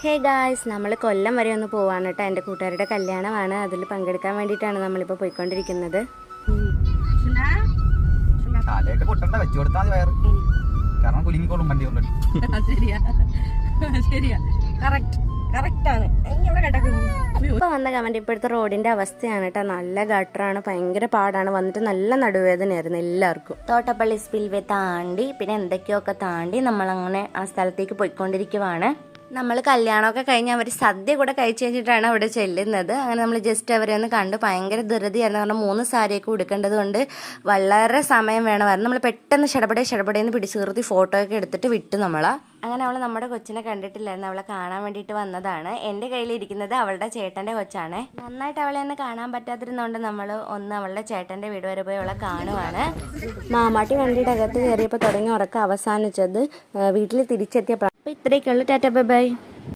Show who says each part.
Speaker 1: Hey guys, നമ്മൾ കൊല്ലം വരെ ഒന്ന് പോവാണ് കേട്ടോ. എൻ്റെ കൂട്ടുകാരുടെ കല്യാണമാണ്, അതിൽ പങ്കെടുക്കാൻ വേണ്ടിയിട്ടാണ് നമ്മളിപ്പോൾ പോയിക്കൊണ്ടിരിക്കുന്നത്. ഇപ്പോൾ വന്ന കമൻറ്റ് ഇപ്പോഴത്തെ റോഡിൻ്റെ അവസ്ഥയാണ് കേട്ടോ. നല്ല ഗട്ടറാണ്, ഭയങ്കര പാടാണ്, വന്നിട്ട് നല്ല നടുവേദനയായിരുന്നു എല്ലാവർക്കും. തോട്ടപ്പള്ളി സ്പിൽവേ താണ്ടി പിന്നെ എന്തൊക്കെയൊക്കെ താണ്ടി നമ്മളങ്ങനെ ആ സ്ഥലത്തേക്ക് പോയിക്കൊണ്ടിരിക്കുവാണ്. നമ്മൾ കല്യാണമൊക്കെ കഴിഞ്ഞ് അവർ സദ്യ കൂടെ കഴിച്ച് കഴിഞ്ഞിട്ടാണ് അവിടെ ചെല്ലുന്നത്. അങ്ങനെ നമ്മൾ ജസ്റ്റ് അവരെ ഒന്ന് കണ്ടു. ഭയങ്കര ധൃതിയായിരുന്നു, കാരണം 3 സാരിയൊക്കെ ഉടുക്കേണ്ടത് കൊണ്ട് വളരെ സമയം വേണമായിരുന്നു. നമ്മൾ പെട്ടെന്ന് ഷടപടേന്ന് പിടിച്ചു നിർത്തി ഫോട്ടോയൊക്കെ എടുത്തിട്ട് വിട്ടു നമ്മളാ. അങ്ങനെ അവൾ നമ്മുടെ കൊച്ചിനെ കണ്ടിട്ടില്ലായിരുന്നു, അവളെ കാണാൻ വേണ്ടിയിട്ട് വന്നതാണ്. എൻ്റെ കയ്യിലിരിക്കുന്നത് അവളുടെ ചേട്ടൻ്റെ കൊച്ചാണ്. നന്നായിട്ട് അവളെ ഒന്ന് കാണാൻ പറ്റാതിരുന്നതുകൊണ്ട് നമ്മൾ അവളുടെ ചേട്ടൻ്റെ വീട് വരെ പോയി അവളെ കാണുവാണ്. മാമാട്ടി വണ്ടിയുടെ അകത്ത് കയറിയപ്പോൾ തുടങ്ങി ഉറക്കം അവസാനിച്ചത് വീട്ടിൽ തിരിച്ചെത്തിയപ്പോൾ. അപ്പോൾ ഇത്രയൊക്കെയുള്ളൂ. Tata bye bye.